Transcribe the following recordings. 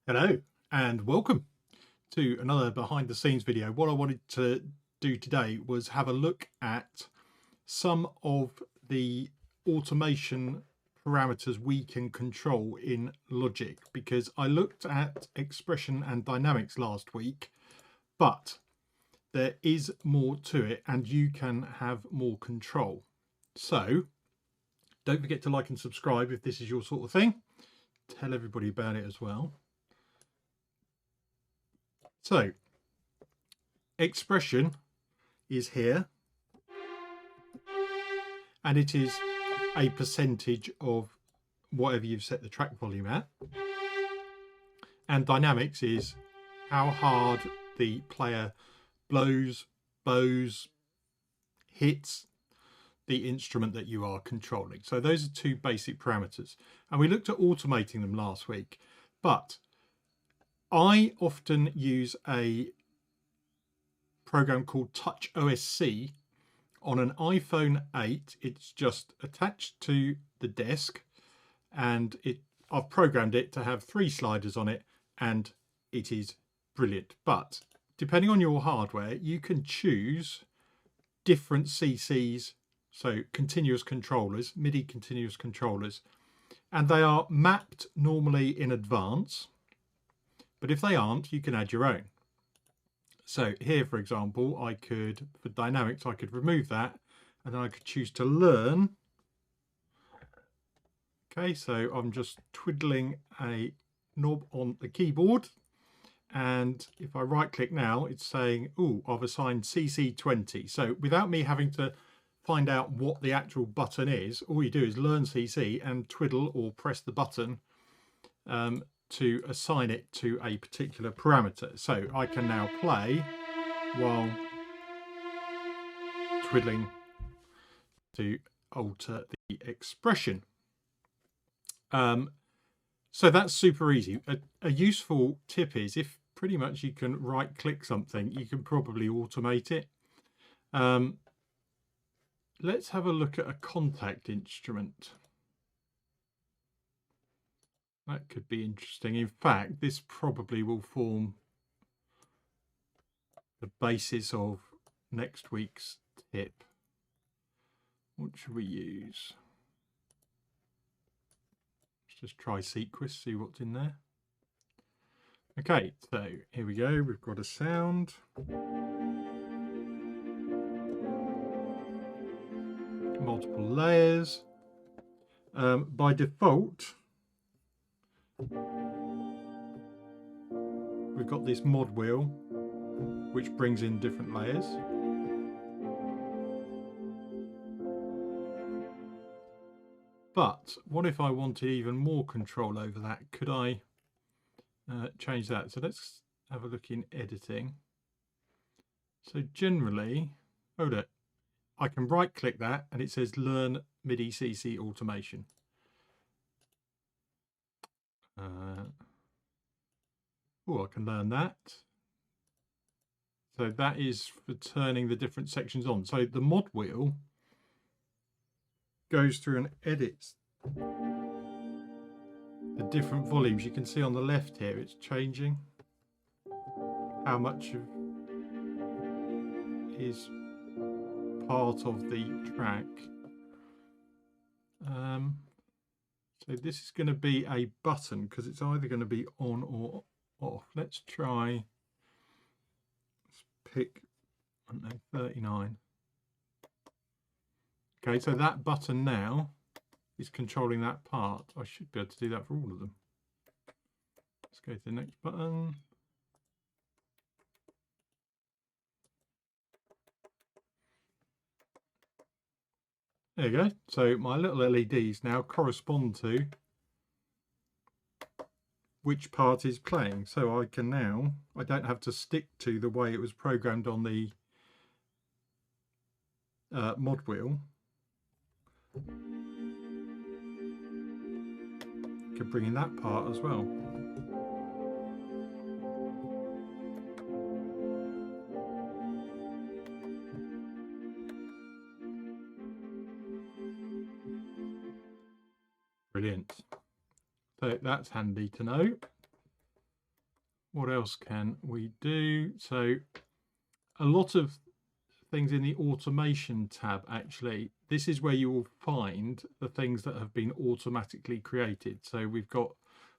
Hello and welcome to another behind the scenes video. What I wanted to do today was have a look at some of the automation parameters we can control in Logic, because I looked at expression and dynamics last week, but there is more to it and you can have more control. So don't forget to like and subscribe if this is your sort of thing. Tell everybody about it as well. So expression is here, and it is a percentage of whatever you've set the track volume at. And dynamics is how hard the player blows, bows, hits the instrument that you are controlling. So those are two basic parameters. And we looked at automating them last week, but I often use a program called Touch OSC on an iPhone 8. It's just attached to the desk, and I've programmed it to have 3 sliders on it, and it is brilliant. But depending on your hardware, you can choose different CCs, so continuous controllers, MIDI continuous controllers, and they are mapped normally in advance, but if they aren't, you can add your own. So here, for example, I could, for dynamics, I could remove that, and then I could choose to learn. Okay, so I'm just twiddling a knob on the keyboard, and if I right click now, it's saying, oh, I've assigned CC20. So without me having to find out what the actual button is, all you do is learn CC and twiddle or press the button to assign it to a particular parameter. So I can now play while twiddling to alter the expression. So that's super easy. A useful tip is, if pretty much you can right click something, you can probably automate it. Let's have a look at a contact instrument. That could be interesting. In fact, this probably will form the basis of next week's tip. What should we use? Let's just try Sequus, see what's in there. Okay, so here we go. We've got a sound. Multiple layers. By default, we've got this mod wheel, which brings in different layers. But what if I wanted even more control over that? Could I change that? So let's have a look in editing. So generally, hold it, I can right click that and it says learn MIDI CC automation. Oh, I can learn that. So that is for turning the different sections on. So the mod wheel goes through and edits the different volumes. You can see on the left here, it's changing how much is part of the track. So this is going to be a button, because it's either going to be on or off. Let's try, let's pick, I don't know, 39. Okay, so that button now is controlling that part. I should be able to do that for all of them. Let's go to the next button. There you go. So my little LEDs now correspond to which part is playing. So I can now, I don't have to stick to the way it was programmed on the mod wheel. Could bring in that part as well. Brilliant. So that's handy to know. what else can we do? So a lot of things in the automation tab, actually, this is where you will find the things that have been automatically created. So we've got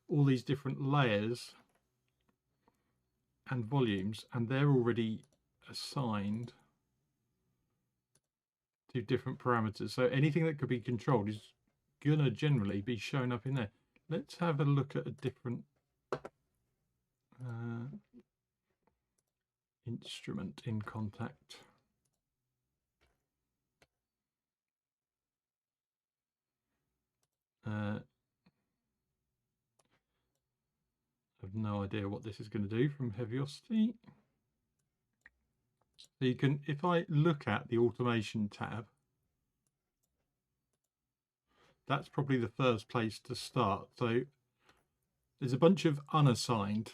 all these different layers and volumes, and they're already assigned to different parameters. So anything that could be controlled is gonna generally be shown up in there. Let's have a look at a different instrument in Contact. I have no idea what this is going to do from Heaviosity. So you can, if I look at the automation tab, that's probably the first place to start. So there's a bunch of unassigned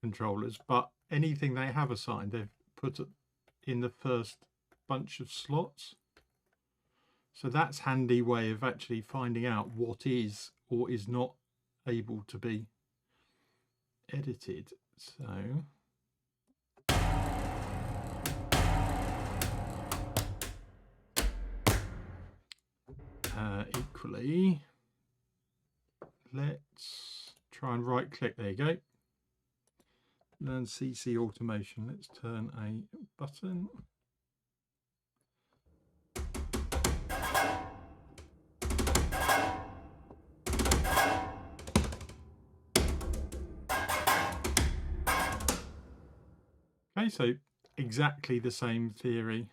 controllers, but anything they have assigned, they've put it in the first bunch of slots. So that's a handy way of actually finding out what is or is not able to be edited. So equally, let's try and right click. There you go. Learn CC automation. Let's turn a button. Okay, so exactly the same theory.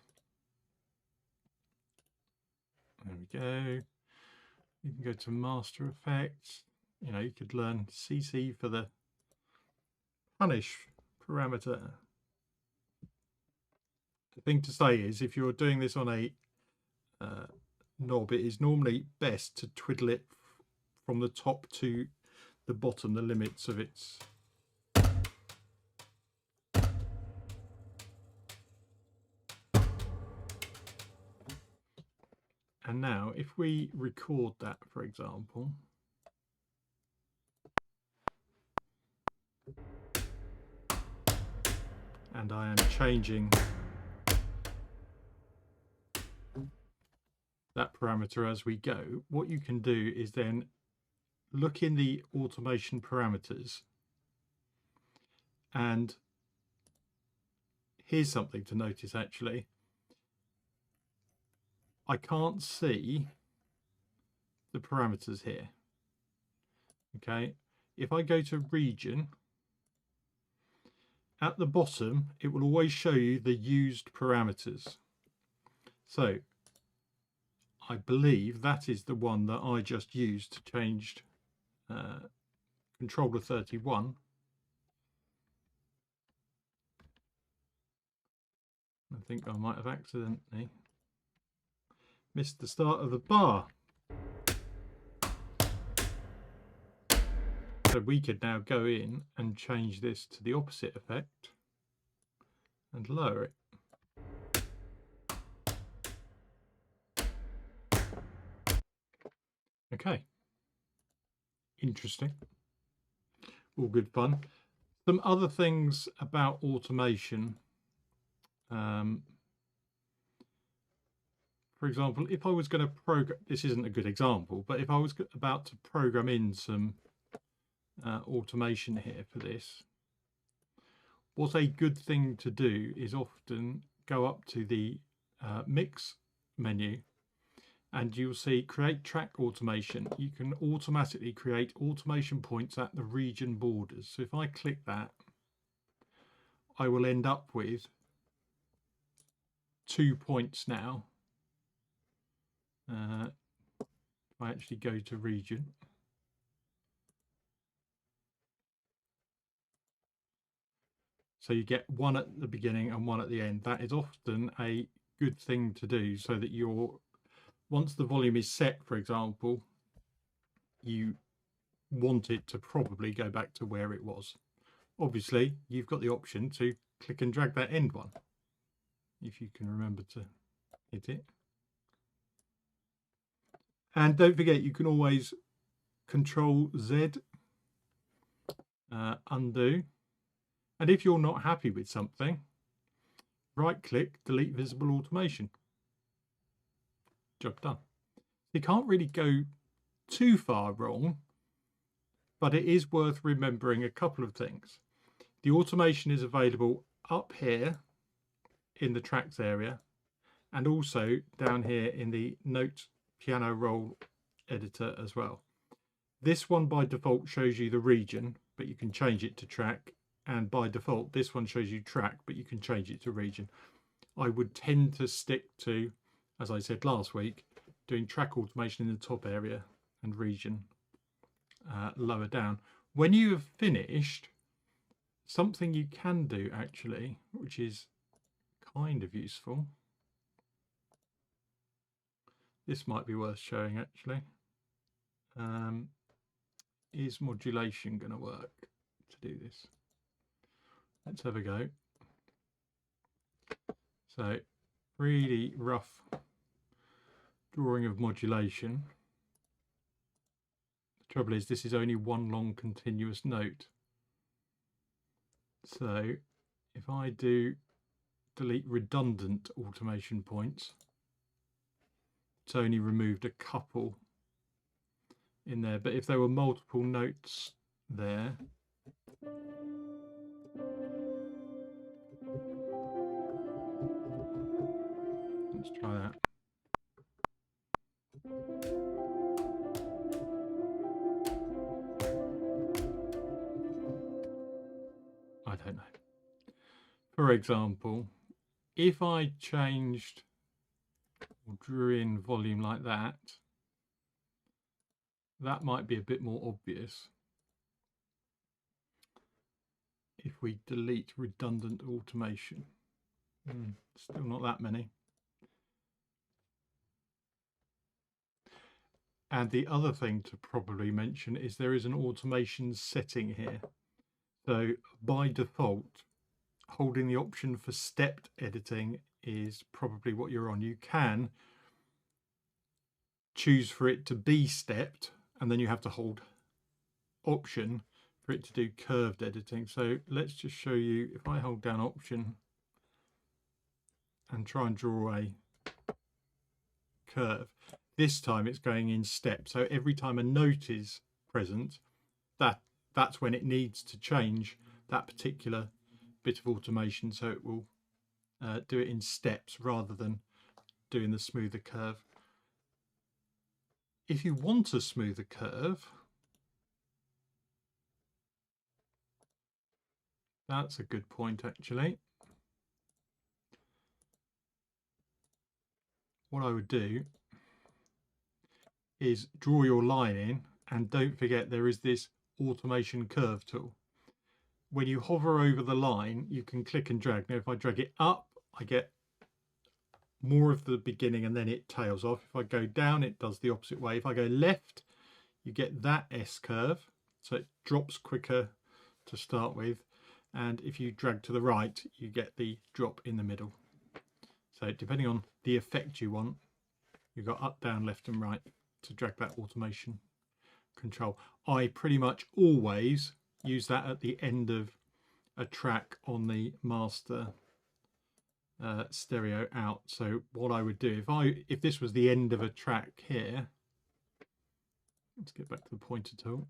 There we go. You can go to Master Effects. You know, you could learn CC for the punish parameter. The thing to say is, if you're doing this on a knob, it is normally best to twiddle it from the top to the bottom, the limits of its. And now if we record that, for example, and I am changing that parameter as we go, what you can do is then look in the automation parameters, and here's something to notice actually. I can't see the parameters here. Okay, if I go to region, at the bottom it will always show you the used parameters. So I believe that is the one that I just used to change controller 31. I think I might have accidentally missed the start of the bar. So we could now go in and change this to the opposite effect and lower it. Okay, interesting, all good fun. Some other things about automation. For example, if I was going to program, this isn't a good example, but if I was about to program in some automation here for this, what a good thing to do is often go up to the mix menu, and you'll see create track automation. You can automatically create automation points at the region borders. So if I click that, I will end up with 2 points now. If I actually go to region, so you get one at the beginning and one at the end. That is often a good thing to do, so that you're, once the volume is set, for example, you want it to probably go back to where it was. Obviously, you've got the option to click and drag that end one, if you can remember to hit it. And don't forget, you can always Control Z, undo, And if you're not happy with something, right click, delete visible automation. Job done. You can't really go too far wrong, but it is worth remembering a couple of things. The automation is available up here in the tracks area, and also down here in the note piano roll editor as well. This one by default shows you the region, but you can change it to track, and by default this one shows you track, but you can change it to region. I would tend to stick to, as I said last week, doing track automation in the top area and region lower down. When you have finished, something you can do actually, which is kind of useful, this might be worth showing actually. Is modulation going to work to do this? Let's have a go. So really rough drawing of modulation. The trouble is this is only one long continuous note. So if I do delete redundant automation points, it's only removed a couple in there, but if there were multiple notes there, let's try that. I don't know. For example, if I changed or drew in volume like that, that might be a bit more obvious. If we delete redundant automation, still not that many. And the other thing to probably mention is there is an automation setting here. So by default, holding the option for stepped editing is probably what you're on. You can choose for it to be stepped, and then you have to hold option for it to do curved editing. So let's just show you, if I hold down option and try and draw a curve, this time it's going in steps. So every time a note is present, that's when it needs to change that particular bit of automation. So it will do it in steps rather than doing the smoother curve. If you want a smoother curve, that's a good point actually. What I would do is draw your line in, and don't forget there is this automation curve tool. When you hover over the line, you can click and drag. Now if I drag it up, I get more of the beginning and then it tails off. If I go down, it does the opposite way. If I go left, you get that S curve, so it drops quicker to start with. And if you drag to the right, you get the drop in the middle. So depending on the effect you want, you've got up, down, left and right to drag that automation control. I pretty much always use that at the end of a track on the master stereo out. So what I would do, if this was the end of a track here, let's get back to the pointer tool.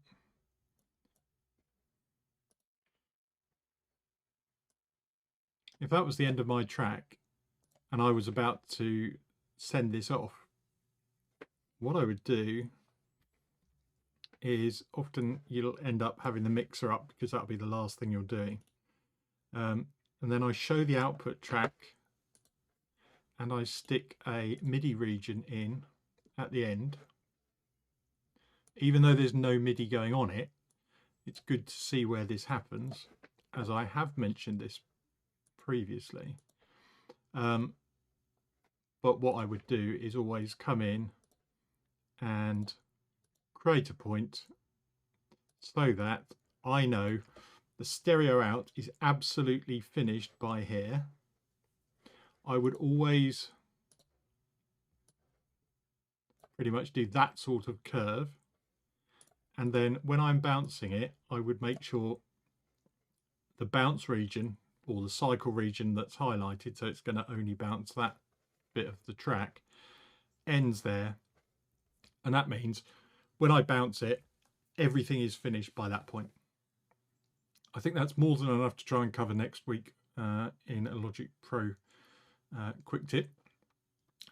If that was the end of my track and I was about to send this off, what I would do is, often you'll end up having the mixer up because that'll be the last thing you're doing. And then I show the output track and I stick a MIDI region in at the end. Even though there's no MIDI going on it, it's good to see where this happens, as I have mentioned this previously. But what I would do is always come in and create a point so that I know the stereo out is absolutely finished by here. I would always pretty much do that sort of curve, and then when I'm bouncing it, I would make sure the bounce region or the cycle region that's highlighted, so it's going to only bounce that bit of the track, ends there. And that means when I bounce it, everything is finished by that point. I think that's more than enough to try and cover next week in a Logic Pro quick tip.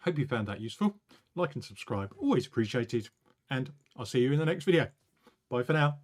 Hope you found that useful. Like and subscribe, always appreciated. And I'll see you in the next video. Bye for now.